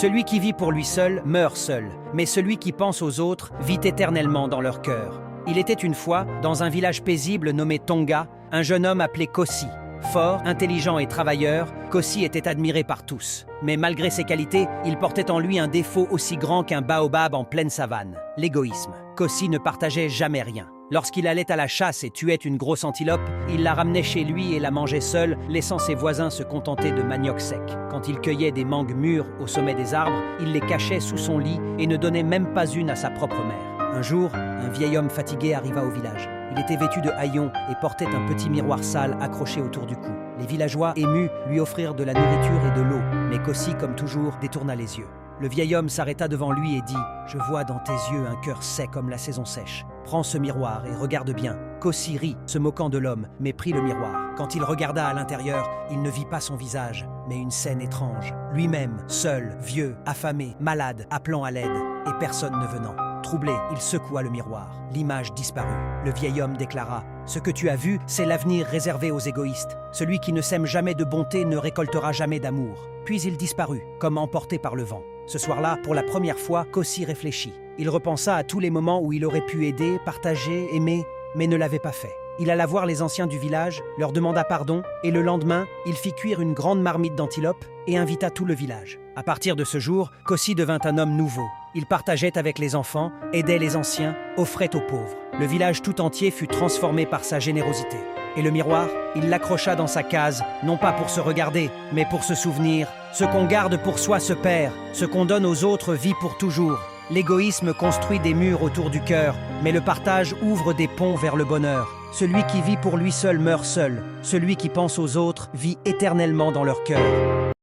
Celui qui vit pour lui seul meurt seul, mais celui qui pense aux autres vit éternellement dans leur cœur. Il était une fois, dans un village paisible nommé Tonga, un jeune homme appelé Kosi. Fort, intelligent et travailleur, Kosi était admiré par tous. Mais malgré ses qualités, il portait en lui un défaut aussi grand qu'un baobab en pleine savane, l'égoïsme. Kosi ne partageait jamais rien. Lorsqu'il allait à la chasse et tuait une grosse antilope, il la ramenait chez lui et la mangeait seul, laissant ses voisins se contenter de manioc sec. Quand il cueillait des mangues mûres au sommet des arbres, il les cachait sous son lit et ne donnait même pas une à sa propre mère. Un jour, un vieil homme fatigué arriva au village. Il était vêtu de haillons et portait un petit miroir sale accroché autour du cou. Les villageois, émus, lui offrirent de la nourriture et de l'eau, mais Kosi, comme toujours, détourna les yeux. Le vieil homme s'arrêta devant lui et dit « Je vois dans tes yeux un cœur sec comme la saison sèche. Prends ce miroir et regarde bien. » Kosi rit, se moquant de l'homme, mais prit le miroir. Quand il regarda à l'intérieur, il ne vit pas son visage, mais une scène étrange. Lui-même, seul, vieux, affamé, malade, appelant à l'aide, et personne ne venant. Troublé, il secoua le miroir. L'image disparut. Le vieil homme déclara « Ce que tu as vu, c'est l'avenir réservé aux égoïstes. Celui qui ne sème jamais de bonté ne récoltera jamais d'amour. » Puis il disparut, comme emporté par le vent. Ce soir-là, pour la première fois, Kosi réfléchit. Il repensa à tous les moments où il aurait pu aider, partager, aimer, mais ne l'avait pas fait. Il alla voir les anciens du village, leur demanda pardon, et le lendemain, il fit cuire une grande marmite d'antilope et invita tout le village. À partir de ce jour, Kosi devint un homme nouveau. Il partageait avec les enfants, aidait les anciens, offrait aux pauvres. Le village tout entier fut transformé par sa générosité. Et le miroir, il l'accrocha dans sa case, non pas pour se regarder, mais pour se souvenir. Ce qu'on garde pour soi se perd, ce qu'on donne aux autres vit pour toujours. L'égoïsme construit des murs autour du cœur, mais le partage ouvre des ponts vers le bonheur. Celui qui vit pour lui seul meurt seul, celui qui pense aux autres vit éternellement dans leur cœur.